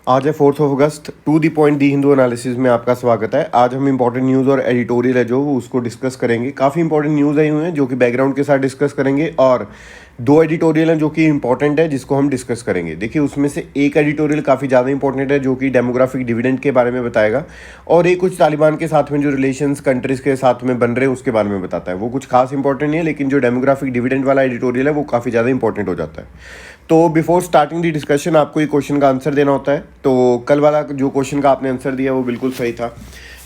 आज है 4 अगस्त। To the point the Hindu analysis में आपका स्वागत है। आज हम इंपॉर्टेंट न्यूज़ और एडिटोरियल है जो उसको डिस्कस करेंगे। काफ़ी इंपॉर्टेंट न्यूज़ आई हुई हैं जो कि बैकग्राउंड के साथ डिस्कस करेंगे, और दो एडिटोरियल हैं जो कि इंपॉर्टेंट है जिसको हम डिस्कस करेंगे। देखिए, उसमें से एक एडिटोरियल काफ़ी ज़्यादा इंपॉर्टेंट है जो कि डेमोग्राफिक डिविडेंड के बारे में बताएगा, और एक कुछ तालिबान के साथ में जो रिलेशंस कंट्रीज़ के साथ में बन रहे हैं उसके बारे में बताता है। वो कुछ खास इंपॉर्टेंट नहीं है, लेकिन जो डेमोग्राफिक डिविडेंड वाला एडिटोरियल है वो काफ़ी ज़्यादा इंपॉर्टेंट हो जाता है। तो बिफोर स्टार्टिंग दी डिस्कशन आपको ये क्वेश्चन का आंसर देना होता है। तो कल वाला जो क्वेश्चन का आपने आंसर दिया वो बिल्कुल सही था,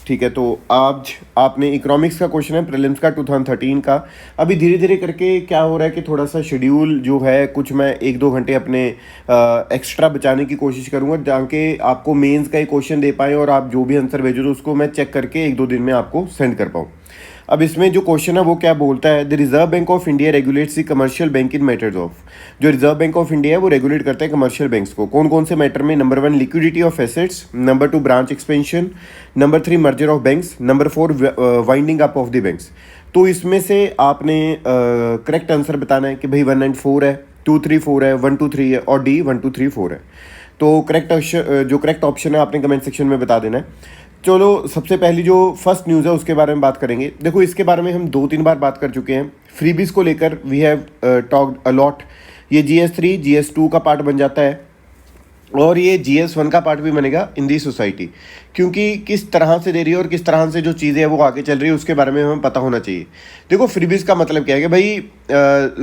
ठीक है। तो आज आपने इकोनॉमिक्स का क्वेश्चन है, प्रीलिम्स का 2013 का। अभी धीरे धीरे करके क्या हो रहा है कि थोड़ा सा शेड्यूल जो है कुछ मैं 1-2 घंटे अपने एक्स्ट्रा बचाने की कोशिश करूँगा, जहाँ के आपको मेंस का एक क्वेश्चन दे पाएँ और आप जो भी आंसर भेजो तो उसको मैं चेक करके 1-2 दिन में आपको सेंड कर पाऊँ। अब इसमें जो क्वेश्चन है वो क्या बोलता है, the reserve bank of India regulates the commercial bank in matters of. जो रिजर्व बैंक ऑफ इंडिया है वो रेगुलेट करता है कमर्शियल बैंक्स को कौन कौन से मैटर में। Number 1 liquidity of assets, number 2 branch expansion, number 3 merger of banks, number 4 winding up of the banks. तो इसमें से आपने करेक्ट आंसर बताना है कि भाई 1 एंड 4 है, 2, 3, 4 है, 1, 2, 3 है, और डी 1, 2, 3, 4 है। तो करेक्ट ऑप्शन है आपने कमेंट सेक्शन में बता देना है। चलो, सबसे पहली जो फर्स्ट न्यूज़ है उसके बारे में बात करेंगे। देखो, इसके बारे में हम 2-3 बार बात कर चुके हैं। फ्रीबीज को लेकर वी हैव टॉक्ड अलॉट। ये GS3 GS2 का पार्ट बन जाता है, और ये GS1 का पार्ट भी बनेगा इन दी सोसाइटी, क्योंकि किस तरह से दे रही है और किस तरह से जो चीज़ें हैं वो आगे चल रही है उसके बारे में हमें पता होना चाहिए। देखो, फ्रीबीज का मतलब क्या है कि भाई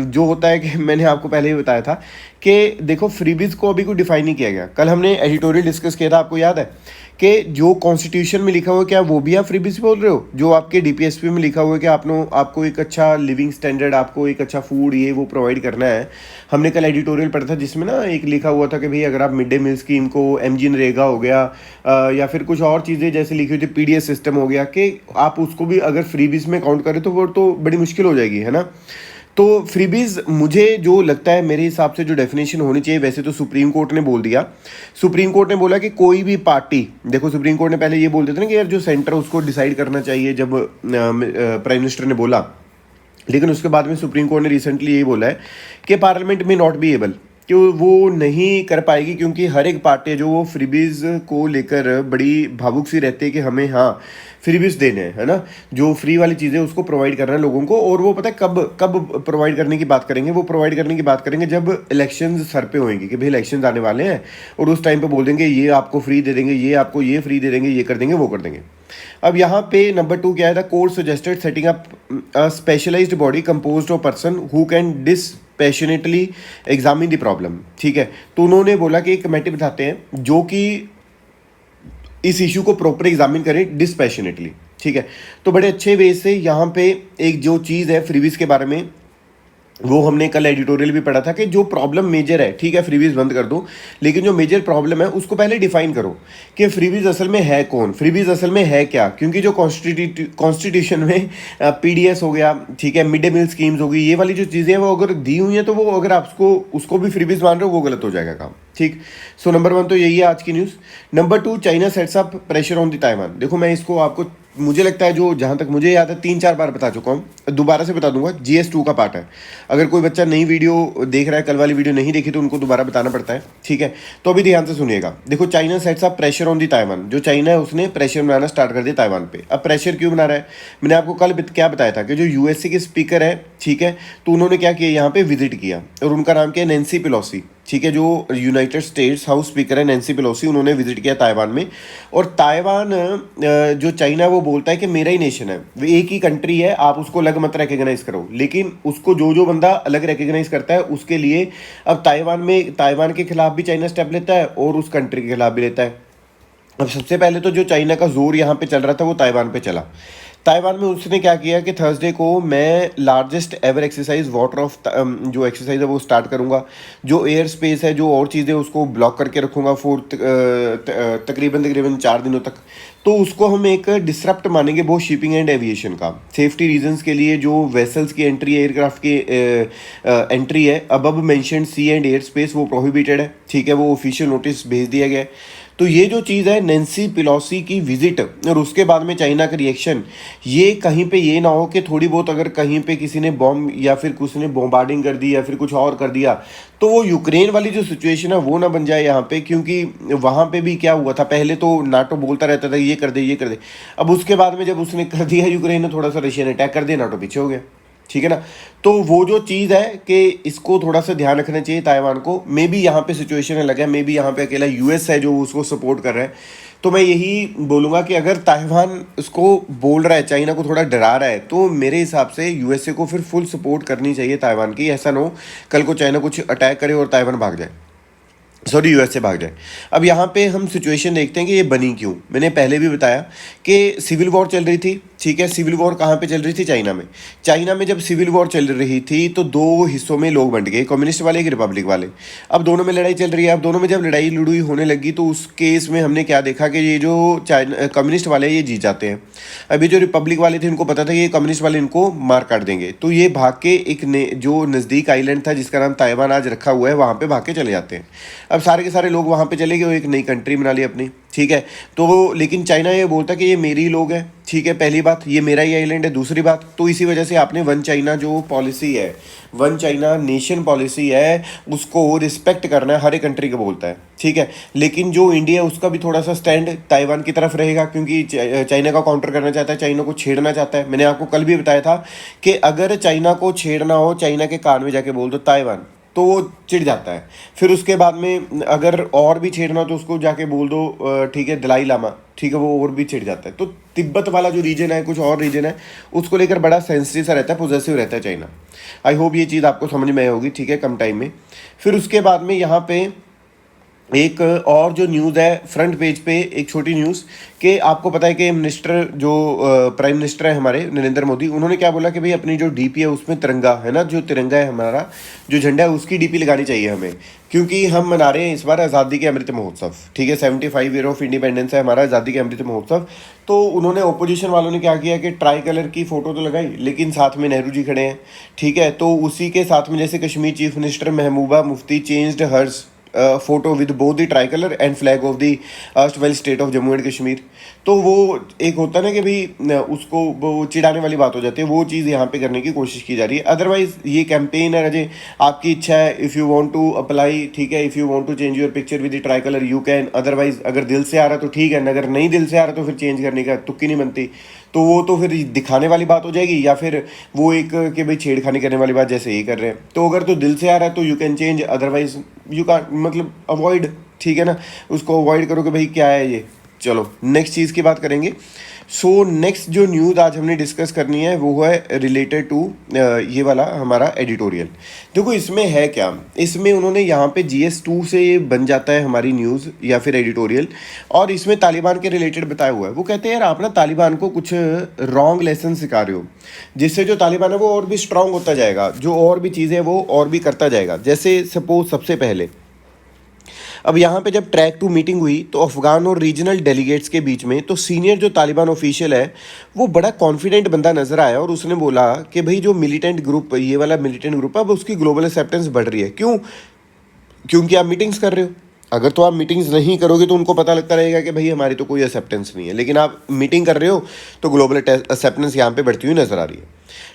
जो होता है कि मैंने आपको पहले ही बताया था कि देखो, फ्रीबीज को अभी कोई डिफाइन नहीं किया गया। कल हमने एडिटोरियल डिस्कस किया था, आपको याद है कि जो कॉन्स्टिट्यूशन में लिखा हुआ है क्या वो भी आप फ्रीबीज बोल रहे हो। जो आपके DPSP में लिखा हुआ है कि आपको एक अच्छा लिविंग स्टैंडर्ड, आपको एक अच्छा फूड ये वो प्रोवाइड करना है। हमने कल एडिटोरियल पढ़ा था जिसमें ना एक लिखा हुआ था कि भाई अगर आप मिड डे मील स्कीम को, MG नरेगा हो गया, या फिर कुछ और चीज़ें जैसे लिखी हुई थी, PDS सिस्टम हो गया, कि आप उसको भी अगर फ्रीबीज में काउंट करें तो वो तो बड़ी मुश्किल हो जाएगी, है ना। तो फ्रीबीज मुझे जो लगता है, मेरे हिसाब से जो डेफिनेशन होनी चाहिए, वैसे तो सुप्रीम कोर्ट ने बोल दिया। सुप्रीम कोर्ट ने बोला कि कोई भी पार्टी, देखो सुप्रीम कोर्ट ने पहले ये बोल देते ना कि यार जो सेंटर उसको डिसाइड करना चाहिए, जब प्राइम मिनिस्टर ने बोला। लेकिन उसके बाद में सुप्रीम कोर्ट ने रिसेंटली यही बोला है कि पार्लियामेंट में नॉट बी एबल, कि वो नहीं कर पाएगी, क्योंकि हर एक पार्टी जो वो फ्रीबीज को लेकर बड़ी भावुक सी रहती है कि हमें हाँ फ्रीबीज देने हैं, है ना। जो फ्री वाली चीज़ें उसको प्रोवाइड करना है लोगों को, और वो पता है कब कब प्रोवाइड करने की बात करेंगे। वो प्रोवाइड करने की बात करेंगे जब इलेक्शंस सर पे होंगे, कि भाई इलेक्शंस आने वाले हैं, और उस टाइम पे बोल देंगे ये आपको फ्री दे देंगे, ये आपको ये फ्री दे देंगे, ये कर देंगे, वो कर देंगे। अब यहाँ पे नंबर 2 क्या है था, court suggested setting up a specialised body composed of person who can dispassionately examine the problem. ठीक है, तो उन्होंने बोला कि एक कमेटी बिठाते हैं जो कि इस इशू को प्रॉपर एग्जामिन करें डिस्पैशनेटली। ठीक है, तो बड़े अच्छे वे से यहाँ पे एक जो चीज़ है फ्रीबीज के बारे में, वो हमने कल एडिटोरियल भी पढ़ा था कि जो प्रॉब्लम मेजर है, ठीक है फ्रीबीज बंद कर दो, लेकिन जो मेजर प्रॉब्लम है उसको पहले डिफाइन करो कि फ्रीबीज असल में है कौन, फ्रीबीज असल में है क्या। क्योंकि जो कॉन्स्टिट्यूशन में PDS हो गया, ठीक है, मिड डे मील स्कीम्स हो गई, ये वाली जो चीज़ें हैं वो अगर दी हुई हैं तो वो अगर आप उसको भी फ्रीबीज मान रहे हो वो गलत हो जाएगा काम। ठीक, सो नंबर 1 तो यही है आज की news. Number 2, China sets up pressure on the Taiwan. देखो, मैं इसको आपको, मुझे लगता है जो जहाँ तक मुझे याद है 3-4 बार बता चुका हूँ, दोबारा से बता दूंगा। GS2 का पार्ट है। अगर कोई बच्चा नई वीडियो देख रहा है, कल वाली वीडियो नहीं देखी, तो उनको दोबारा बताना पड़ता है, ठीक है। तो अभी ध्यान से सुनिएगा। देखो, China sets up pressure on the Taiwan. जो चाइना है उसने प्रेशर बनाना स्टार्ट कर दिया ताइवान पे। अब प्रेशर क्यों बना रहा है, मैंने आपको कल क्या बताया था कि जो USA के स्पीकर है, ठीक है, तो उन्होंने क्या किया, यहाँ पे विजिट किया, और उनका नाम क्या है, नैन्सी पेलोसी। ठीक है, जो यूनाइटेड स्टेट्स हाउस स्पीकर है नैन्सी पेलोसी, उन्होंने विजिट किया ताइवान में। और ताइवान जो चाइना है वो बोलता है कि मेरा ही नेशन है, वो एक ही कंट्री है, आप उसको अलग मत रिकग्नाइज करो। लेकिन उसको जो बंदा अलग रिकग्नाइज करता है उसके लिए अब ताइवान के खिलाफ भी चाइना स्टेप लेता है और उस कंट्री के खिलाफ भी लेता है। अब सबसे पहले तो जो चाइना का जोर यहाँ पे चल रहा था वो ताइवान पे चला। ताइवान में उसने क्या किया कि थर्सडे को मैं largest ever exercise water of जो एक्सरसाइज है वो स्टार्ट करूंगा। जो एयर स्पेस है, जो और चीज़ें, उसको ब्लॉक करके रखूंगा फॉर तकरीबन 4 दिनों तक। तो उसको हम एक डिसरप्ट मानेंगे वो शिपिंग एंड एविएशन का। सेफ्टी रीजंस के लिए जो वेसल्स की एंट्री है, एयरक्राफ्ट की एंट्री है, अब mentioned sea and air space वो प्रोहिबिटेड है। ठीक है, वो ऑफिशियल नोटिस भेज दिया गया है। तो ये जो चीज़ है नैन्सी पेलोसी की विजिट और उसके बाद में चाइना का रिएक्शन, ये कहीं पे ये ना हो कि थोड़ी बहुत अगर कहीं पे किसी ने बॉम्ब या फिर कुछ ने बॉम्बार्डिंग कर दी या फिर कुछ और कर दिया तो वो यूक्रेन वाली जो सिचुएशन है वो ना बन जाए यहाँ पे, क्योंकि वहाँ पे भी क्या हुआ था, पहले तो नाटो बोलता रहता था ये कर दे ये कर दे, अब उसके बाद में जब उसने कर दिया यूक्रेन ने थोड़ा सा रशिया ने अटैक कर दिया, नाटो पीछे हो गया। ठीक है ना। तो वो जो चीज़ है कि इसको थोड़ा सा ध्यान रखना चाहिए ताइवान को। मे बी यहाँ पे सिचुएशन अलग है, मे बी यहाँ पे अकेला यूएस है जो उसको सपोर्ट कर रहा है। तो मैं यही बोलूँगा कि अगर ताइवान उसको बोल रहा है, चाइना को थोड़ा डरा रहा है, तो मेरे हिसाब से यूएसए को फिर फुल सपोर्ट करनी चाहिए ताइवान की। ऐसा ना हो कल को चाइना कुछ अटैक करे और ताइवान भाग जाए, सॉरी यूएस से भाग जाए। अब यहाँ पे हम सिचुएशन देखते हैं कि ये बनी क्यों। मैंने पहले भी बताया कि सिविल वॉर चल रही थी। ठीक है, सिविल वॉर कहाँ पे चल रही थी? चाइना में। चाइना में जब सिविल वॉर चल रही थी तो दो हिस्सों में लोग बंट गए, कम्युनिस्ट वाले, एक रिपब्लिक वाले। अब दोनों में लड़ाई चल रही है। अब दोनों में जब लड़ाई लड़ुई होने लगी तो उस केस में हमने क्या देखा कि ये जो चाइना कम्युनिस्ट वाले ये जीत जाते हैं। अभी जो रिपब्लिक वाले थे इनको पता था कि ये कम्युनिस्ट वाले इनको मार काट देंगे, तो ये भाग के एक जो नज़दीक आइलैंड था जिसका नाम ताइवान आज रखा हुआ है, वहाँ पे भाग के चले जाते हैं। अब सारे के सारे लोग वहाँ पे चले गए, एक नई कंट्री बना ली अपनी। ठीक है, तो लेकिन चाइना ये बोलता कि ये मेरी लोग हैं। ठीक है, पहली बात ये मेरा ही आइलैंड है। दूसरी बात, तो इसी वजह से आपने वन चाइना जो पॉलिसी है, वन चाइना नेशन पॉलिसी है, उसको रिस्पेक्ट करना है, हर एक कंट्री को बोलता है। ठीक है, लेकिन जो इंडिया है उसका भी थोड़ा सा स्टैंड ताइवान की तरफ रहेगा, क्योंकि चाइना का काउंटर करना चाहता है, चाइना को छेड़ना चाहता है। मैंने आपको कल भी बताया था कि अगर चाइना को छेड़ना हो, चाइना के कान में जाके बोल दो ताइवान, तो वो चिढ़ जाता है। फिर उसके बाद में अगर और भी छेड़ना तो उसको जाके बोल दो ठीक है दलाई लामा, ठीक है, वो और भी चिढ़ जाता है। तो तिब्बत वाला जो रीजन है, कुछ और रीजन है, उसको लेकर बड़ा सेंसिटिव सा रहता है, पॉजेसिव रहता है चाइना। आई होप ये चीज़ आपको समझ में आई होगी। ठीक है, कम टाइम में। फिर उसके बाद में यहाँ पे एक और जो न्यूज़ है फ्रंट पेज पे, एक छोटी न्यूज़ कि आपको पता है कि मिनिस्टर जो प्राइम मिनिस्टर है हमारे नरेंद्र मोदी, उन्होंने क्या बोला कि भाई अपनी जो डीपी है उसमें तिरंगा है ना, जो तिरंगा है हमारा जो झंडा है उसकी डीपी लगानी चाहिए हमें, क्योंकि हम मना रहे हैं इस बार आज़ादी के अमृत महोत्सव। ठीक है, 75 ईयर ऑफ इंडिपेंडेंस है हमारा, आज़ादी के अमृत महोत्सव। तो उन्होंने ओपोजिशन वालों ने क्या किया कि ट्राई कलर की फ़ोटो तो लगाई, लेकिन साथ में नेहरू जी खड़े हैं। ठीक है, तो उसी के साथ में जैसे Kashmir chief minister Mehbooba Mufti changed hers photo with both the tricolour and flag of the erstwhile state of Jammu and Kashmir. तो वो एक होता है ना कि भाई उसको वो चिढ़ाने वाली बात हो जाती है, वो चीज़ यहाँ पे करने की कोशिश की जा रही है। अदरवाइज ये कैंपेन है अजय, आपकी इच्छा है, if you want to apply, ठीक है, if you want to change your picture with the tricolour you can. Otherwise अगर दिल से आ रहा तो ठीक है, अगर नहीं दिल से आ रहा तो फिर चेंज करने का तुक्की नहीं बनती। तो वो तो फिर दिखाने वाली बात हो जाएगी, या फिर वो एक कि भाई छेड़खानी करने वाली बात जैसे ये कर रहे हैं। तो अगर तो दिल से आ रहा है तो you can change, otherwise you can't, मतलब अवॉइड। ठीक है ना, उसको अवॉइड करो कि भाई क्या है ये। चलो नेक्स्ट चीज़ की बात करेंगे। सो नेक्स्ट जो न्यूज़ आज हमने डिस्कस करनी है वो है रिलेटेड टू ये वाला हमारा एडिटोरियल। देखो इसमें है क्या, इसमें उन्होंने यहाँ पे GS2 से बन जाता है हमारी न्यूज़ या फिर एडिटोरियल, और इसमें तालिबान के रिलेटेड बताया हुआ है। वो कहते हैं यार आप ना तालिबान को कुछ रॉन्ग लेसन सिखा रहे हो, जिससे जो तालिबान है वो और भी स्ट्रांग होता जाएगा, जो और भी चीज़ें वो और भी करता जाएगा। जैसे सपोज सबसे पहले अब यहाँ पे जब ट्रैक 2 मीटिंग हुई तो अफगान और रीजनल डेलीगेट्स के बीच में, तो सीनियर जो तालिबान ऑफिशियल है वो बड़ा कॉन्फिडेंट बंदा नजर आया, और उसने बोला कि भाई जो मिलिटेंट ग्रुप, ये वाला मिलिटेंट ग्रुप है, अब उसकी ग्लोबल एक्सेप्टेंस बढ़ रही है। क्यों? क्योंकि आप मीटिंग्स कर रहे हो। अगर तो आप मीटिंग्स नहीं करोगे तो उनको पता लगता रहेगा कि भाई हमारी तो कोई एक्सेप्टेंस नहीं है, लेकिन आप मीटिंग कर रहे हो तो ग्लोबल एक्सेप्टेंस यहाँ पे बढ़ती हुई नजर आ रही है।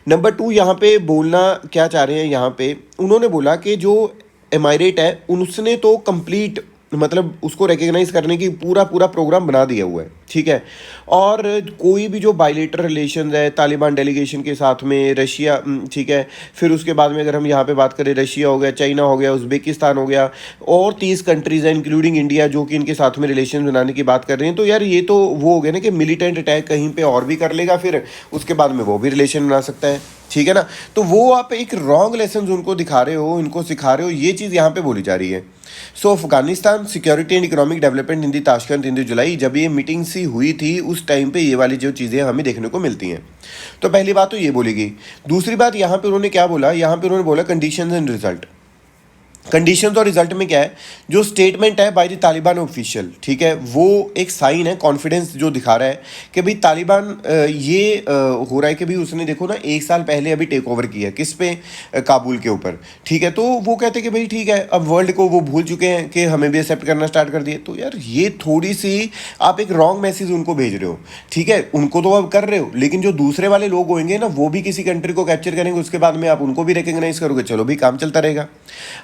नंबर 2, यहाँ पे बोलना क्या चाह रहे हैं, यहाँ पे उन्होंने बोला कि जो एमाइरेट है उसने तो कंप्लीट, मतलब उसको रिकग्नाइज करने की पूरा प्रोग्राम बना दिया हुआ है। ठीक है, और कोई भी जो बायलेटरल रिलेशन है तालिबान डेलीगेशन के साथ में, रशिया, ठीक है, फिर उसके बाद में अगर हम यहाँ पे बात करें, रशिया हो गया, चाइना हो गया, उज़्बेकिस्तान हो गया, और 30 कंट्रीज़ हैं इंक्लूडिंग इंडिया जो कि इनके साथ में रिलेशन बनाने की बात कर रहे हैं। तो यार ये तो वो हो गया ना कि मिलिटेंट अटैक कहीं पे और भी कर लेगा, फिर उसके बाद में वो भी रिलेशन बना सकता है। ठीक है ना, तो वो आप एक रॉन्ग लेसन उनको दिखा रहे हो, इनको सिखा रहे हो, ये चीज़ यहाँ पे बोली जा रही है। So Afghanistan security and economic development in the Tashkent in the July, जब ये मीटिंग सी हुई थी उस टाइम पे ये वाली जो चीज़ें हमें देखने को मिलती हैं। तो पहली बात तो ये बोली गई। दूसरी बात यहाँ पे उन्होंने क्या बोला, यहाँ पे उन्होंने बोला कंडीशंस एंड रिजल्ट। कंडीशंस और रिजल्ट में क्या है, जो स्टेटमेंट है बाय द तालिबान ऑफिशियल, ठीक है, वो एक साइन है, कॉन्फिडेंस जो दिखा रहा है कि भाई तालिबान हो रहा है कि भाई उसने देखो ना 1 साल पहले अभी टेक ओवर किया किस पे, काबुल के ऊपर, ठीक है। तो वो कहते हैं कि भाई ठीक है, अब वर्ल्ड को वो भूल चुके हैं कि हमें भी एक्सेप्ट करना स्टार्ट कर दिए। तो यार ये थोड़ी सी आप एक रॉन्ग मैसेज उनको भेज रहे हो, ठीक है। उनको तो अब कर रहे हो, लेकिन जो दूसरे वाले लोग होंगे ना, वो भी किसी कंट्री को कैप्चर करेंगे, उसके बाद में आप उनको भी रिकग्नाइज करोगे, चलो भी काम चलता रहेगा।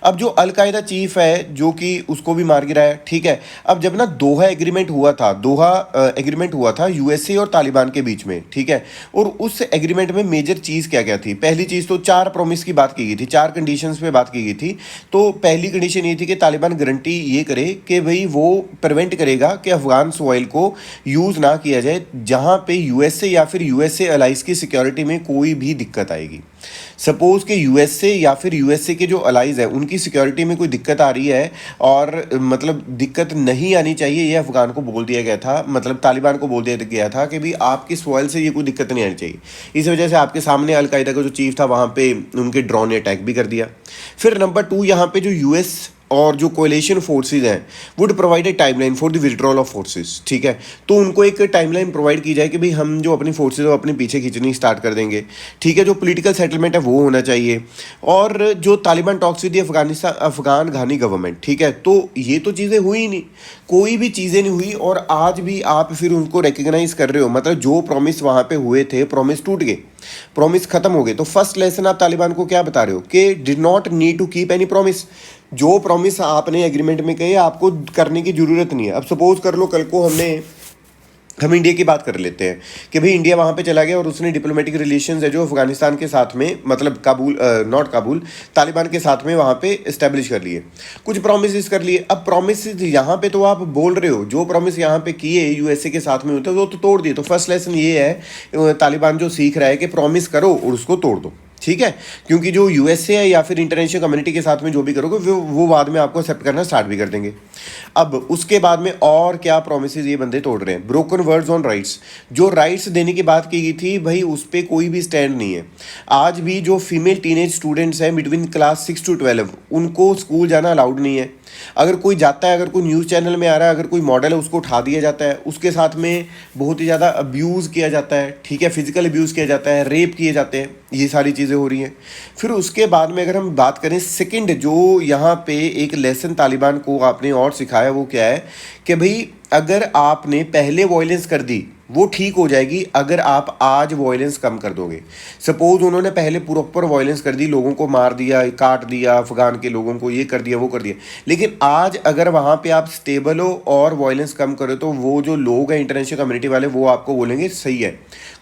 अब जो अलकायदा चीफ है जो कि उसको भी मार गिराया, ठीक है। अब जब ना दोहा एग्रीमेंट हुआ था, दोहा एग्रीमेंट हुआ था यूएसए और तालिबान के बीच में, ठीक है। और उस एग्रीमेंट में मेजर चीज़ क्या क्या थी? पहली चीज़ तो 4 प्रॉमिस की बात की गई थी, 4 कंडीशंस पे बात की गई थी। तो पहली कंडीशन ये थी कि तालिबान गारंटी ये करे कि भाई वो प्रिवेंट करेगा कि अफगान सॉइल को यूज़ ना किया जाए जहाँ पे यूएसए या फिर यूएसए अलाइज की सिक्योरिटी में कोई भी दिक्कत आएगी। सपोज कि यूएसए या फिर यूएसए के जो अलाइज है उनकी सिक्योरिटी में कोई दिक्कत आ रही है, और मतलब दिक्कत नहीं आनी चाहिए, ये अफगान को बोल दिया गया था, मतलब तालिबान को बोल दिया गया था कि भाई आपकी सॉइल से ये कोई दिक्कत नहीं आनी चाहिए। इस वजह से आपके सामने अलकायदा का जो चीफ था वहाँ पे उनके ड्रोन ने अटैक भी कर दिया। फिर नंबर 2, यहाँ पे जो यूएस और जो कोएलिशन फोर्सेज हैं would provide a timeline for the withdrawal of forces, ठीक है। तो उनको एक टाइमलाइन प्रोवाइड की जाए कि भाई हम जो अपनी फोर्सेज है अपने पीछे खींचनी स्टार्ट कर देंगे, ठीक है। जो पॉलिटिकल सेटलमेंट है वो होना चाहिए, और जो तालिबान टॉक्स विद अफगान घानी गवर्नमेंट, ठीक है। तो ये तो चीज़ें हुई ही नहीं, कोई भी चीज़ें नहीं हुई, और आज भी आप फिर उनको रिकग्नाइज कर रहे हो, मतलब जो प्रॉमिस वहाँ पे हुए थे प्रॉमिस टूट गए, प्रॉमिस खत्म हो गए। तो फर्स्ट लेसन आप तालिबान को क्या बता रहे हो कि did not need to keep any promise. जो प्रॉमिस आपने एग्रीमेंट में कही आपको करने की जरूरत नहीं है। अब सपोज कर लो कल को हम इंडिया की बात कर लेते हैं कि भाई इंडिया वहाँ पे चला गया और उसने डिप्लोमेटिक रिलेशंस है जो अफगानिस्तान के साथ में, मतलब काबुल नॉट काबुल, तालिबान के साथ में वहाँ पे इस्टेब्लिश कर लिए, कुछ प्रोमिस कर लिए। अब प्रोमिस यहाँ पे तो आप बोल रहे हो जो प्रोमिस यहाँ पे किए यूएसए के साथ में होते हैं वो तो तोड़ दिए। तो फर्स्ट लेसन ये है तालिबान जो सीख रहा है कि प्रॉमिस करो और उसको तोड़ दो, ठीक है। क्योंकि जो यूएसए है या फिर इंटरनेशनल कम्युनिटी के साथ में जो भी करोगे वो बाद में आपको एक्सेप्ट करना स्टार्ट भी कर देंगे। अब उसके बाद में और क्या प्रोमिसेस ये बंदे तोड़ रहे हैं? ब्रोकन वर्ड्स ऑन राइट्स, जो राइट्स देने की बात की गई थी भाई उस पर कोई भी स्टैंड नहीं है। आज भी जो फीमेल टीनेज स्टूडेंट्स हैं बिटवीन क्लास 6 to 12 उनको स्कूल जाना अलाउड नहीं है। अगर कोई जाता है, अगर कोई न्यूज़ चैनल में आ रहा है, अगर कोई मॉडल है उसको उठा दिया जाता है, उसके साथ में बहुत ही ज़्यादा अब्यूज़ किया जाता है, ठीक है, फिजिकल अब्यूज़ किया जाता है, रेप किए जाते हैं, ये सारी चीज़ें हो रही हैं। फिर उसके बाद में अगर हम बात करें सेकंड, जो यहाँ पे एक लेसन तालिबान को आपने और सिखाया वो क्या है कि भाई अगर आपने पहले वॉयलेंस कर दी वो ठीक हो जाएगी अगर आप आज वॉयलेंस कम कर दोगे। सपोज उन्होंने पहले प्रॉपर वॉयलेंस कर दी, लोगों को मार दिया, काट दिया, अफगान के लोगों को ये कर दिया वो कर दिया, लेकिन आज अगर वहाँ पे आप स्टेबल हो और वॉयलेंस कम करो तो वो जो लोग हैं इंटरनेशनल कम्युनिटी वाले वो आपको बोलेंगे सही है,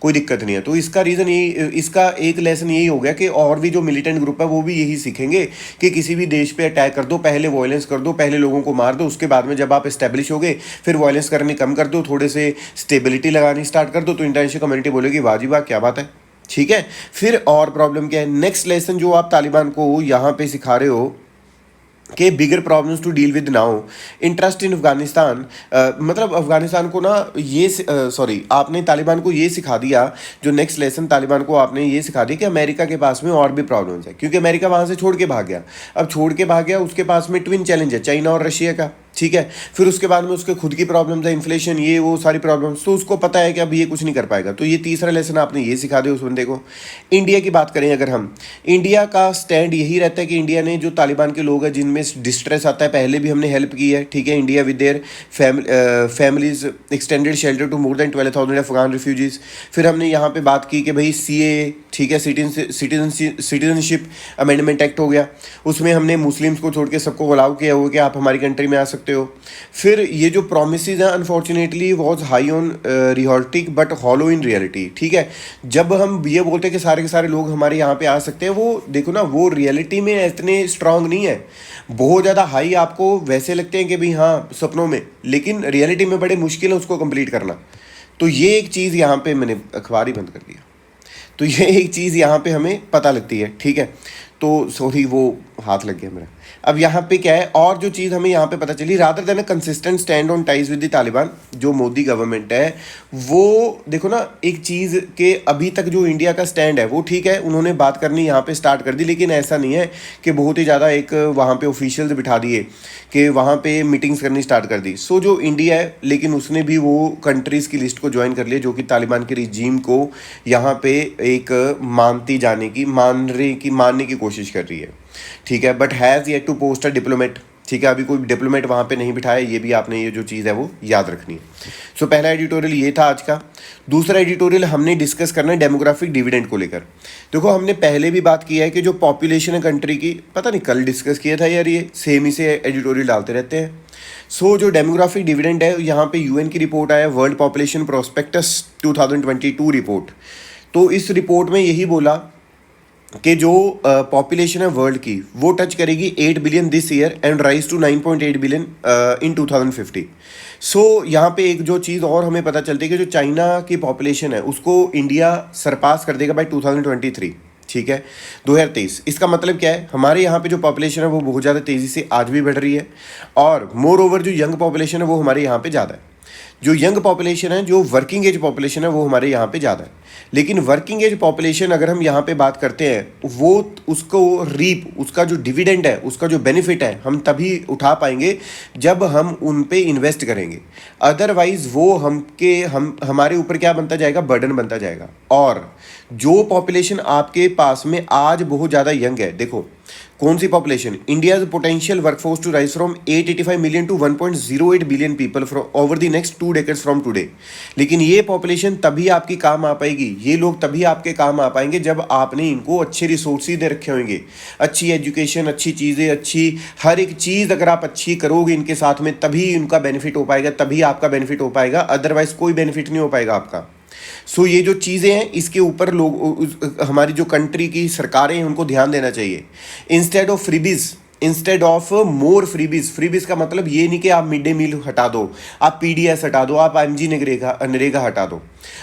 कोई दिक्कत नहीं है। तो इसका रीज़न यही, इसका एक लेसन यही हो गया कि और भी जो मिलिटेंट ग्रुप है वो भी यही सीखेंगे कि किसी भी देश पे अटैक कर दो, पहले वॉयलेंस कर दो, पहले लोगों को मार दो, उसके बाद में जब आप इस्टेब्लिश हो गए फिर वॉयलेंस करनी कम कर दो, थोड़े से स्टेबिलिटी लगानी स्टार्ट कर दो, तो इंटरनेशनल कम्युनिटी बोलेगी वाह जी वाह क्या बात है, ठीक है। फिर और प्रॉब्लम क्या है? नेक्स्ट लेसन जो आप तालिबान को यहाँ पे सिखा रहे हो कि bigger problems to deal with now, interest in Afghanistan, मतलब अफगानिस्तान को ना ये सॉरी आपने तालिबान को ये सिखा दिया, जो नेक्स्ट लेसन तालिबान को आपने ये सिखा दिया कि अमेरिका के पास में और भी प्रॉब्लम्स है, क्योंकि अमेरिका वहाँ से छोड़ के भाग गया। अब छोड़ के भाग गया, उसके पास में ट्विन चैलेंज है चाइना और रशिया का, ठीक है। फिर उसके बाद में उसके खुद की प्रॉब्लम्स है, इन्फ्लेशन, ये वो सारी प्रॉब्लम्स, तो उसको पता है कि अब ये कुछ नहीं कर पाएगा। तो ये तीसरा लेसन आपने ये सिखा दिया उस बंदे को। इंडिया की बात करें अगर हम, इंडिया का स्टैंड यही रहता है कि इंडिया ने जो तालिबान के लोग हैं जिनमें डिस्ट्रेस आता है, पहले भी हमने हेल्प की है, ठीक है। India with their families extended shelter to more than 12,000 Afghan refugees. फिर हमने यहाँ पे बात की कि भाई CAA, ठीक है, सिटीजनशिप अमेंडमेंट एक्ट हो गया, उसमें हमने मुस्लिम्स को छोड़ के सबको अलाउ किया हुआ कि आप हमारी कंट्री में आ सकते हो। फिर ये जो प्रोमिसेस हैं unfortunately was high on rhetoric but hollow in reality, ठीक है। जब हम ये बोलते हैं कि सारे के सारे लोग हमारे यहाँ पे आ सकते हैं, वो देखो ना वो रियलिटी में इतने स्ट्रांग नहीं है, बहुत ज़्यादा हाई आपको वैसे लगते हैं कि भाई हाँ सपनों में, लेकिन रियलिटी में बड़े मुश्किल है उसको कंप्लीट करना। तो ये एक चीज़ यहाँ पे मैंने अखबार ही बंद कर दिया, तो ये एक चीज़ यहाँ पे हमें पता लगती है, ठीक है। तो सॉरी वो हाथ लग गया मेरा। अब यहाँ पे क्या है, और जो चीज़ हमें यहाँ पे पता चली, rather than a consistent stand on ties with the Taliban, जो मोदी गवर्नमेंट है वो देखो ना, एक चीज़ के अभी तक जो इंडिया का स्टैंड है वो ठीक है, उन्होंने बात करनी यहाँ पे स्टार्ट कर दी, लेकिन ऐसा नहीं है कि बहुत ही ज़्यादा एक वहाँ पे ऑफिशियल्स बिठा दिए कि वहाँ पे मीटिंग्स करनी स्टार्ट कर दी। सो जो इंडिया है, लेकिन उसने भी वो कंट्रीज़ की लिस्ट को ज्वाइन कर लिया जो कि तालिबान के रिजीम को यहाँ पे एक मानने की कोशिश कर रही है, ठीक है। But has yet to post a diplomat, ठीक है, अभी कोई डिप्लोमेट वहाँ पे नहीं बिठाया, ये भी आपने ये जो चीज़ है वो याद रखनी है। सो पहला एडिटोरियल ये था आज का। दूसरा एडिटोरियल हमने डिस्कस करना है डेमोग्राफिक डिविडेंड को लेकर। देखो हमने पहले भी बात किया है कि जो पॉपुलेशन है कंट्री की, पता नहीं कल डिस्कस किया था यार, ये सेम ही से एडिटोरियल डालते रहते हैं। सो जो डेमोग्राफिक डिविडेंड है, यहाँ पे यूएन की रिपोर्ट आया, वर्ल्ड पॉपुलेशन प्रोस्पेक्टस 2022 रिपोर्ट। तो इस रिपोर्ट में यही बोला कि जो पॉपुलेशन है वर्ल्ड की वो टच करेगी 8 billion this year and rise to 9.8 billion in 2050। So यहाँ पे एक जो चीज़ और हमें पता चलती है कि जो चाइना की पॉपुलेशन है उसको इंडिया सरपास कर देगा बाय 2023, ठीक है, 2023। इसका मतलब क्या है, हमारे यहाँ पे जो पॉपुलेशन है वो बहुत ज़्यादा तेज़ी से आज भी बढ़ रही है, और मोर ओवर जो यंग पॉपुलेशन है वो हमारे यहाँ पे ज़्यादा है। जो यंग पॉपुलेशन है, जो वर्किंग एज पॉपुलेशन है वो हमारे यहाँ पे ज़्यादा है, लेकिन वर्किंग एज पॉपुलेशन अगर हम यहाँ पे बात करते हैं वो उसको उसका जो डिविडेंड है, उसका जो बेनिफिट है, हम तभी उठा पाएंगे जब हम उन पे इन्वेस्ट करेंगे। अदरवाइज वो हमारे ऊपर क्या बनता जाएगा, बर्डन बनता जाएगा। और जो पॉपुलेशन आपके पास में आज बहुत ज़्यादा यंग है, देखो कौन सी population, India's potential workforce to rise from 885 million to 1.08 billion people over the next 2 decades from today. लेकिन ये पॉपुलेशन तभी आपकी काम आ पाएगी, ये लोग तभी आपके काम आ पाएंगे जब आपने इनको अच्छे रिसोर्सेज दे रखे होंगे, अच्छी एजुकेशन, अच्छी चीज़ें, अच्छी हर एक चीज़ अगर आप अच्छी करोगे इनके साथ में, तभी उनका बेनिफिट हो पाएगा, तभी आपका बेनिफिट हो पाएगा, अदरवाइज कोई बेनिफिट नहीं हो पाएगा आपका। सो ये जो चीज़ें हैं इसके ऊपर हमारी जो कंट्री की सरकारें हैं उनको ध्यान देना चाहिए। इंस्टेड ऑफ मोर फ्रीबीज का मतलब ये नहीं कि आप मिड डे मील हटा दो, आप पीडीएस हटा दो, आप एमजी नरेगा हटा दो।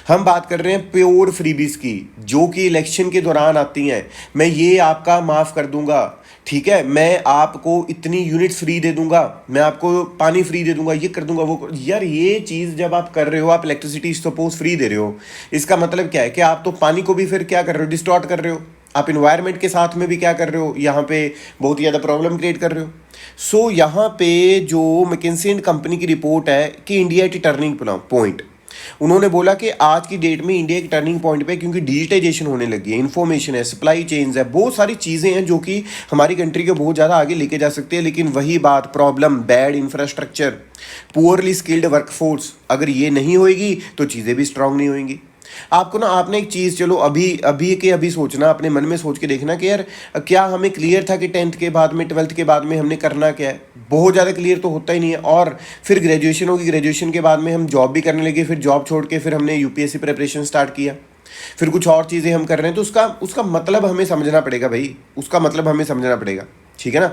हम बात कर रहे हैं प्योर फ्रीबीज की, जो कि इलेक्शन के दौरान आती हैं। मैं ये आपका माफ़ कर दूंगा, ठीक है, मैं आपको इतनी यूनिट्स फ्री दे दूंगा, मैं आपको पानी फ्री दे दूंगा, ये कर दूंगा, वो यार ये चीज़ जब आप कर रहे हो, आप इलेक्ट्रिसिटी सपोज फ्री दे रहे हो, इसका मतलब क्या है कि आप तो पानी को भी फिर क्या कर रहे हो, डिस्टॉर्ट कर रहे हो, आप इन्वायरमेंट के साथ में भी क्या कर रहे हो, यहाँ पे बहुत ही ज़्यादा प्रॉब्लम क्रिएट कर रहे हो। सो यहाँ पे जो मैकिन्से एंड कंपनी की रिपोर्ट है कि इंडिया एट टर्निंग पॉइंट, उन्होंने बोला कि आज की डेट में इंडिया एक टर्निंग पॉइंट पे, क्योंकि डिजिटाइजेशन होने लगी है, इन्फॉर्मेशन है, सप्लाई चेन्स है, बहुत सारी चीज़ें हैं जो कि हमारी कंट्री को बहुत ज़्यादा आगे लेके जा सकती है। लेकिन वही बात, problem, bad infrastructure, poorly skilled workforce, अगर ये नहीं होएगी तो चीज़ें भी स्ट्रांग नहीं होएंगी। आपको ना, आपने एक चीज़, चलो अभी सोचना, अपने मन में सोच के देखना कि यार क्या हमें क्लियर था कि 10th के बाद में, 12th के बाद में हमने करना क्या है। बहुत ज़्यादा क्लियर तो होता ही नहीं है। और फिर ग्रेजुएशन होगी, ग्रेजुएशन के बाद में हम जॉब भी करने लगे, फिर जॉब छोड़ के फिर हमने यूपीएससी प्रिपरेशन स्टार्ट किया, फिर कुछ और चीज़ें हम कर रहे हैं, तो उसका मतलब हमें समझना पड़ेगा भाई, उसका मतलब हमें समझना पड़ेगा, ठीक है ना।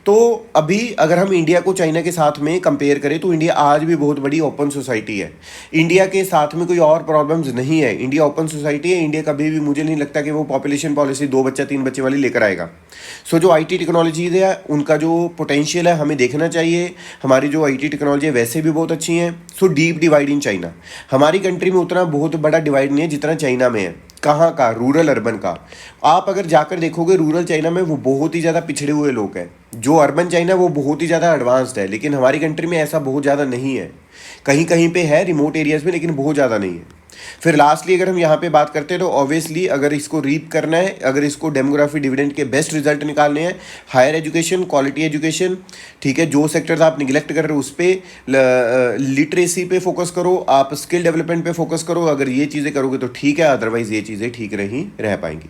तो अभी अगर हम इंडिया को चाइना के साथ में कंपेयर करें तो इंडिया आज भी बहुत बड़ी ओपन सोसाइटी है। इंडिया के साथ में कोई और प्रॉब्लम्स नहीं है, इंडिया ओपन सोसाइटी है। इंडिया कभी भी, मुझे नहीं लगता कि वो पॉपुलेशन पॉलिसी 2 बच्चा 3 बच्चे वाली लेकर आएगा। सो जो IT टेक्नोलॉजीज है उनका जो पोटेंशियल है हमें देखना चाहिए। हमारी जो IT टेक्नोलॉजी है वैसे भी बहुत अच्छी हैं। So deep divide in China, हमारी कंट्री में उतना बहुत बड़ा डिवाइड नहीं है जितना चाइना में है। कहाँ का, रूरल अर्बन का। आप अगर जाकर देखोगे रूरल चाइना में वो बहुत ही ज़्यादा पिछड़े हुए लोग हैं, जो अर्बन चाइना वो बहुत ही ज़्यादा एडवांस्ड है। लेकिन हमारी कंट्री में ऐसा बहुत ज़्यादा नहीं है, कहीं कहीं पे है रिमोट एरियाज़ में, लेकिन बहुत ज़्यादा नहीं है। फिर लास्टली अगर हम यहाँ पे बात करते हैं तो ऑब्वियसली अगर इसको रीप करना है, अगर इसको डेमोग्राफी डिविडेंड के बेस्ट रिजल्ट निकालने हैं, हायर एजुकेशन, क्वालिटी एजुकेशन, ठीक है, जो सेक्टर्स आप निगलेक्ट कर रहे हो उस पर, लिटरेसी पे फोकस करो, आप स्किल डेवलपमेंट पे फोकस करो। अगर ये चीज़ें करोगे तो ठीक है, अदरवाइज ये चीज़ें ठीक नहीं रह पाएंगी,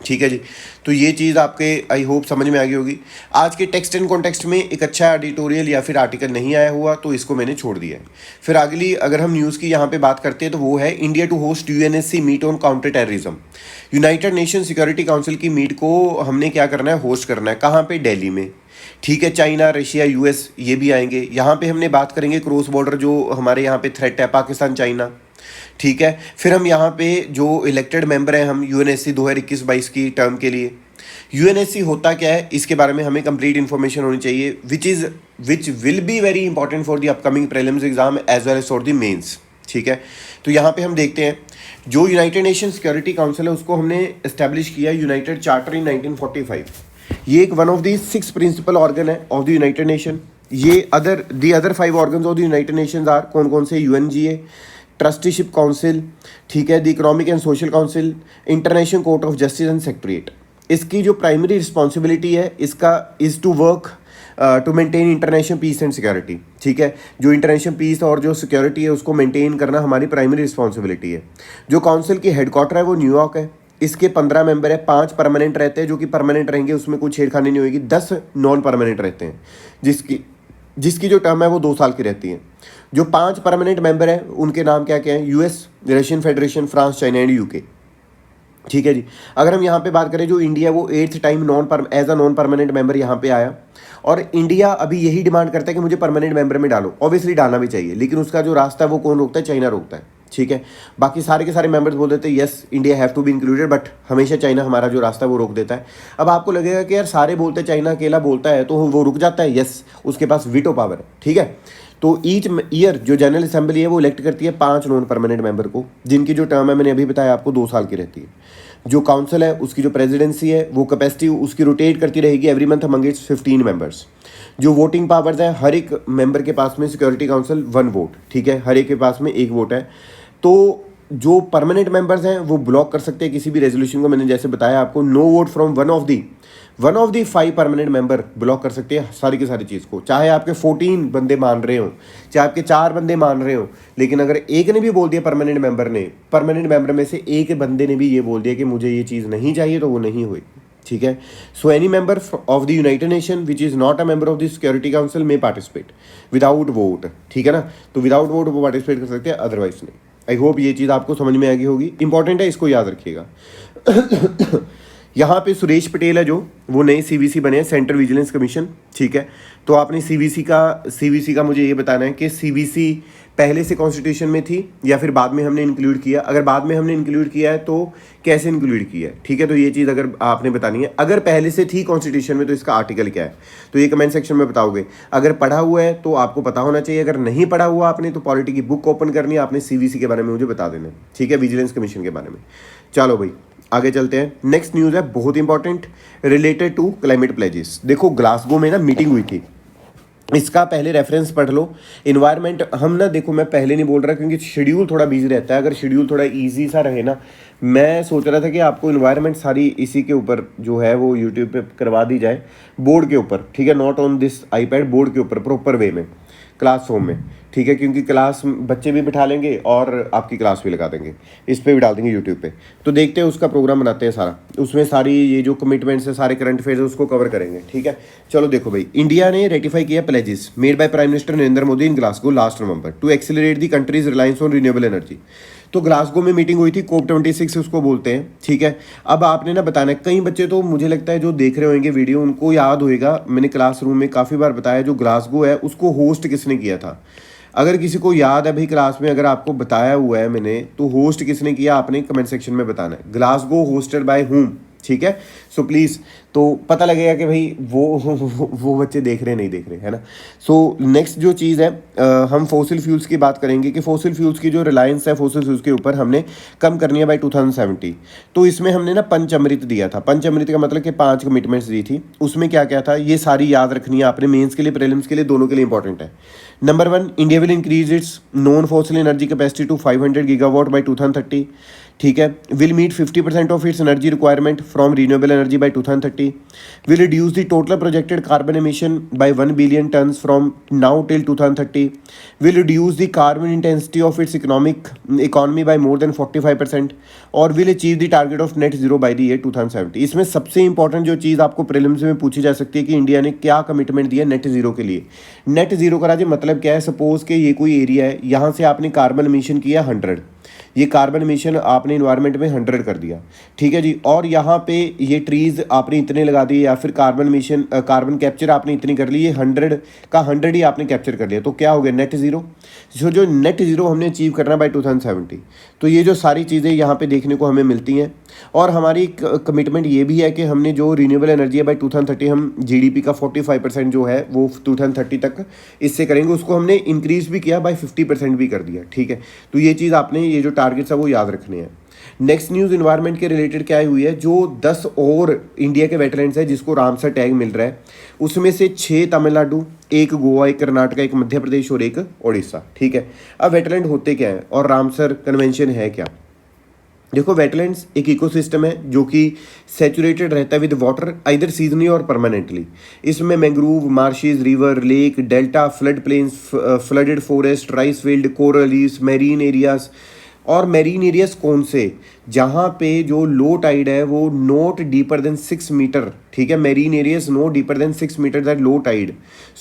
ठीक है जी। तो ये चीज़ आपके आई होप समझ में आ गई होगी। आज के टेक्स्ट एंड कॉन्टेक्स्ट में एक अच्छा एडिटोरियल या फिर आर्टिकल नहीं आया हुआ तो इसको मैंने छोड़ दिया है। फिर अगली अगर हम न्यूज़ की यहाँ पे बात करते हैं तो वो है India to host UNSC meet on counter terrorism. United nation security council की मीट को हमने क्या करना है, होस्ट करना है। कहाँ पे, दिल्ली में, ठीक है। चाइना, रशिया, US ये भी आएंगे। यहाँ पे हमने बात करेंगे क्रॉस बॉर्डर जो हमारे यहाँ पे थ्रेट है, पाकिस्तान चाइना, ठीक है। फिर हम यहाँ पे जो इलेक्टेड मेंबर हैं हम UNSC 2021-22 की टर्म के लिए, यूएनएससी होता क्या है इसके बारे में हमें कंप्लीट इन्फॉर्मेशन होनी चाहिए, which will be very important for the upcoming prelims exam as well as for the mains. ठीक है, तो यहाँ पे हम देखते हैं जो यूनाइटेड नेशन सिक्योरिटी काउंसिल है उसको हमने एस्टेब्लिश किया यूनाइटेड चार्टर इन 1945। ये एक one of the 6 principal organ है ऑफ द यूनाइटेड नेशन। ये the other 5 organs of the united nations are कौन कौन से? यूएनजीए, ट्रस्टीशिप काउंसिल, ठीक है, the economic and social council, international court of justice and secretariat. इसकी जो primary responsibility है इसका is to work to maintain international peace and security. ठीक है, जो इंटरनेशनल पीस और जो सिक्योरिटी है उसको मेंटेन करना हमारी प्राइमरी रिस्पॉन्सिबिलिटी है। जो काउंसिल की हेडक्वार्टर है वो न्यूयॉर्क है। इसके 15 मेंबर है, 5 परमानेंट रहते हैं जो कि परमानेंट रहेंगे, उसमें कोई छेड़खानी नहीं होगी। 10 नॉन परमानेंट रहते हैं जिसकी जो टर्म है वो 2 साल की रहती है। जो 5 परमानेंट मेंबर हैं उनके नाम क्या क्या हैं? US, Russian federation, France, China and UK. ठीक है जी। अगर हम यहाँ पे बात करें, जो इंडिया वो 8th time as a non permanent member यहाँ पे आया, और इंडिया अभी यही डिमांड करता है कि मुझे परमानेंट मेंबर में डालो। ऑब्वियसली डालना भी चाहिए, लेकिन उसका जो रास्ता है वो कौन रोकता है? चाइना रोकता है। ठीक है, बाकी सारे के सारे मेंबर्स बोल देते हैं yes India have to be included, but हमेशा चाइना हमारा जो रास्ता है वो रोक देता है। अब आपको लगेगा कि यार सारे बोलते हैं, चाइना अकेला बोलता है तो वो रुक जाता है। यस, उसके पास वीटो पावर है। ठीक है, तो ईच ईयर जो जनरल असेंबली है वो इलेक्ट करती है 5 नॉन परमानेंट मेंबर को, जिनकी जो टर्म है मैंने अभी बताया आपको 2 साल की रहती है। जो काउंसिल है उसकी जो प्रेसिडेंसी है वो कैपेसिटी उसकी रोटेट करती रहेगी every month among it's 15 members. जो वोटिंग पावर्स है, हर एक मेंबर के पास में सिक्योरिटी काउंसिल 1 वोट। ठीक है, हर एक के पास में 1 वोट है। तो जो परमानेंट मेंबर्स हैं वो ब्लॉक कर सकते हैं किसी भी रेजोल्यूशन को। मैंने जैसे बताया आपको, no vote from one of the 5 permanent member block कर सकते हैं सारी की सारी चीज़ को। चाहे आपके 14 बंदे मान रहे हो, चाहे आपके 4 बंदे मान रहे हो, लेकिन अगर एक ने भी बोल दिया परमानेंट मेंबर में से एक बंदे ने भी ये बोल दिया कि मुझे ये चीज़ नहीं चाहिए, तो वो नहीं हुई। ठीक है, so any member of the united nation which is not a member of the security council में पार्टिसिपेट विदाउट वोट। ठीक है ना, तो विदाउट वोट वो पार्टिसिपेट कर सकते हैं, अदरवाइज नहीं। आई होप ये चीज़ आपको समझ में आ गई होगी, इंपॉर्टेंट है, इसको याद रखिएगा। यहाँ पे सुरेश पटेल है जो वो नए सीवीसी बने हैं, सेंट्रल विजिलेंस कमीशन। ठीक है, तो आपने सीवीसी का मुझे ये बताना है कि सीवीसी पहले से कॉन्स्टिट्यूशन में थी या फिर बाद में हमने इंक्लूड किया। अगर बाद में हमने इंक्लूड किया है तो कैसे इंक्लूड किया है? ठीक है, तो ये चीज़ अगर आपने बतानी है। अगर पहले से थी कॉन्स्टिट्यूशन में तो इसका आर्टिकल क्या है, तो ये कमेंट सेक्शन में बताओगे। अगर पढ़ा हुआ है तो आपको पता होना चाहिए, अगर नहीं पढ़ा हुआ आपने तो पॉलिटी की बुक ओपन करनी है, आपने सीवीसी के बारे में मुझे बता देना है। ठीक है, विजिलेंस कमीशन के बारे में। चलो भाई आगे चलते हैं। नेक्स्ट न्यूज़ है बहुत important, related to climate pledges. देखो ग्लासगो में ना मीटिंग हुई थी, इसका पहले रेफरेंस पढ़ लो। इन्वायरमेंट हम ना, देखो मैं पहले नहीं बोल रहा क्योंकि शेड्यूल थोड़ा बिजी रहता है। अगर शेड्यूल थोड़ा इजी सा रहे ना, मैं सोच रहा था कि आपको इन्वायरमेंट सारी इसी के ऊपर जो है वो यूट्यूब पे करवा दी जाए, बोर्ड के ऊपर। ठीक है, not on this iPad, board के ऊपर प्रॉपर वे में, क्लासरूम में। ठीक है, क्योंकि क्लास बच्चे भी बिठा लेंगे और आपकी क्लास भी लगा देंगे, इस पर भी डाल देंगे यूट्यूब पे। तो देखते हैं, उसका प्रोग्राम बनाते हैं सारा, उसमें सारी ये जो कमिटमेंट्स है, सारे करंट अफेयर्स उसको कवर करेंगे। ठीक है, चलो देखो भाई, इंडिया ने रेटिफाई किया pledges made by prime minister Narendra Modi in Glasgow last November to accelerate the country's reliance on renewable energy. तो ग्लासगो में मीटिंग हुई थी, COP26 उसको बोलते हैं। ठीक है, अब आपने ना बताना है, कई बच्चे तो मुझे लगता है जो देख रहे होंगे वीडियो उनको याद होएगा, मैंने क्लासरूम में काफ़ी बार बताया, जो ग्लासगो है उसको होस्ट किसने किया था। अगर किसी को याद है भाई क्लास में, अगर आपको बताया हुआ है मैंने, तो होस्ट किसने किया आपने कमेंट सेक्शन में बताना है। Glasgow hosted by whom. ठीक है, सो प्लीज़, तो पता लगेगा कि भाई वो बच्चे देख रहे नहीं देख रहे, है ना। सो नेक्स्ट जो चीज़ है, हम फॉसिल फ्यूल्स की बात करेंगे कि फॉसिल फ्यूल्स की जो रिलायंस है फॉसिल फ्यूल्स के ऊपर हमने कम करनी है बाय 2070। तो इसमें हमने ना पंचामृत दिया था। पंचामृत का मतलब कि 5 कमिटमेंट्स दी थी। उसमें क्या क्या था ये सारी याद रखनी है आपने, मेंस के लिए प्रीलिम्स के लिए दोनों के लिए इंपॉर्टेंट है। Number 1, India will increase its non fossil energy capacity to 500 gigawatt by 2030। ठीक है, will meet 50% of its energy requirement from renewable energy by 2030, will reduce the total projected carbon emission by 1 billion tons from now till 2030, will reduce the carbon intensity of its economy by more than 45%, और will achieve the target of net zero by the year 2070। इसमें सबसे important जो चीज़ आपको prelims में पूछी जा सकती है कि इंडिया ने क्या कमिटमेंट दिया नेट जीरो के लिए। नेट जीरो का राजे मतलब क्या है? सपोज कि ये कोई एरिया है, यहाँ से आपने कार्बन एमिशन किया 100, ये कार्बन एमिशन आपने इन्वायरमेंट में 100 कर दिया। ठीक है जी, और यहाँ पे ये ट्रीज आपने इतने लगा दिए, या फिर कार्बन कैप्चर आपने इतनी कर ली, ये 100 का 100 ही आपने कैप्चर कर लिया, तो क्या हो गया? Net zero. जो नेट जीरो हमने अचीव करना बाय 2070। तो ये जो सारी चीज़ें यहाँ पे देखने को हमें मिलती हैं, और हमारी कमिटमेंट ये भी है कि हमने जो रीन्यूएबल एनर्जी है बाय 2030 हम जीडीपी का 45% जो है वो 2030 तक इससे करेंगे, उसको हमने इंक्रीज भी किया बाय 50% भी कर दिया। ठीक है, तो ये चीज़ आपने ये जो टारगेट्स है वो याद रखने हैं। नेक्स्ट न्यूज़ इन्वायरमेंट के रिलेटेड क्या हुई है, जो 10 और इंडिया के वेटलैंड्स है जिसको रामसर टैग मिल रहा है, उसमें से 6 तमिलनाडु, 1 गोवा, 1 कर्नाटका, 1 मध्य प्रदेश और 1 उड़ीसा। ठीक है, अब वेटलैंड होते क्या है और रामसर कन्वेंशन है क्या। देखो, वेटलैंड्स एक इकोसिस्टम है जो कि सैचुरेटेड रहता है विद वाटर, आइदर सीजनली और परमानेंटली। इसमें mangrove, marshes, river, lake, delta, flood plains, flooded forest, rice field, coral reefs, marine areas. और मैरीन एरियाज कौन से, जहाँ पे जो लो टाइड है वो नॉट डीपर देन 6 मीटर। ठीक है, marine areas no deeper than 6 metre that low tide.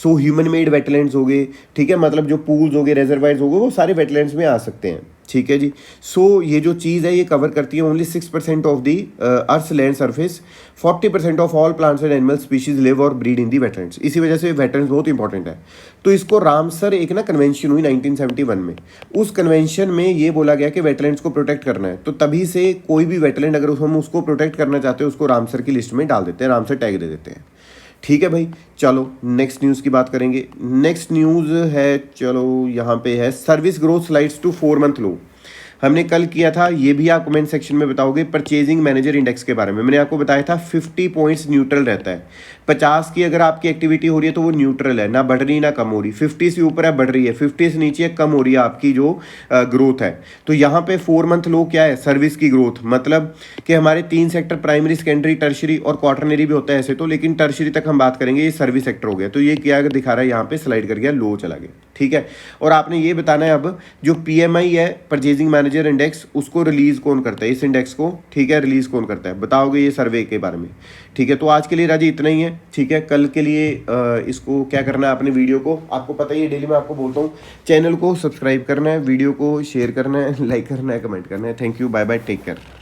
So human made wetlands हो गए। ठीक है, मतलब जो पूल्स हो गए, रेजरवायर्स हो गए, वो सारे वेटलैंड्स में आ सकते हैं। ठीक है जी। सो ये जो चीज़ है ये कवर करती है only 6% of the earth land surface. 40% of all plants and animal species live और ब्रीड इन दी वेटलैंड्स। इसी वजह से वेटलैंड्स बहुत इंपॉर्टेंट है। तो इसको रामसर एक ना कन्वेंशन हुई 1971 में। उस कन्वेंशन में ये बोला गया कि वेटलैंड्स को प्रोटेक्ट करना है, तो तभी से कोई भी वेटलैंड अगर हम उसको प्रोटेक्ट करना चाहते हैं उसको रामसर की लिस्ट में डाल देते हैं, रामसर टैग दे देते हैं। ठीक है भाई, चलो नेक्स्ट न्यूज़ की बात करेंगे। नेक्स्ट न्यूज़ है, चलो यहाँ पे है, service growth slides to 4 month low. हमने कल किया था, ये भी आप कमेंट सेक्शन में बताओगे, परचेजिंग मैनेजर इंडेक्स के बारे में। मैंने आपको बताया था 50 पॉइंट्स न्यूट्रल रहता है। 50 की अगर आपकी एक्टिविटी हो रही है तो वो न्यूट्रल है, ना बढ़ रही ना कम हो रही। 50 से ऊपर है बढ़ रही है, 50 से नीचे है कम हो रही है आपकी जो ग्रोथ है। तो यहाँ पे 4 मंथ लो क्या है, सर्विस की ग्रोथ, मतलब कि हमारे 3 सेक्टर, प्राइमरी, सेकेंडरी, टर्शरी और क्वार्टरनरी भी होता है ऐसे तो, लेकिन टर्शरी तक हम बात करेंगे, ये सर्विस सेक्टर हो गया। तो ये क्या दिखा रहा है, यहाँ पे स्लाइड कर गया, लो चला गया। ठीक है, और आपने ये बताना है अब जो PMI है, परचेजिंग मैनेजर इंडेक्स, उसको रिलीज कौन करता है, इस इंडेक्स को। ठीक है, रिलीज कौन करता है बताओगे ये सर्वे के बारे में। ठीक है, तो आज के लिए राजी इतना ही है। ठीक है, कल के लिए इसको क्या करना है, अपने वीडियो को, आपको पता ही है डेली मैं आपको बोलता हूँ, चैनल को सब्सक्राइब करना है, वीडियो को शेयर करना है, लाइक करना है, कमेंट करना है। Thank you, bye bye, take care.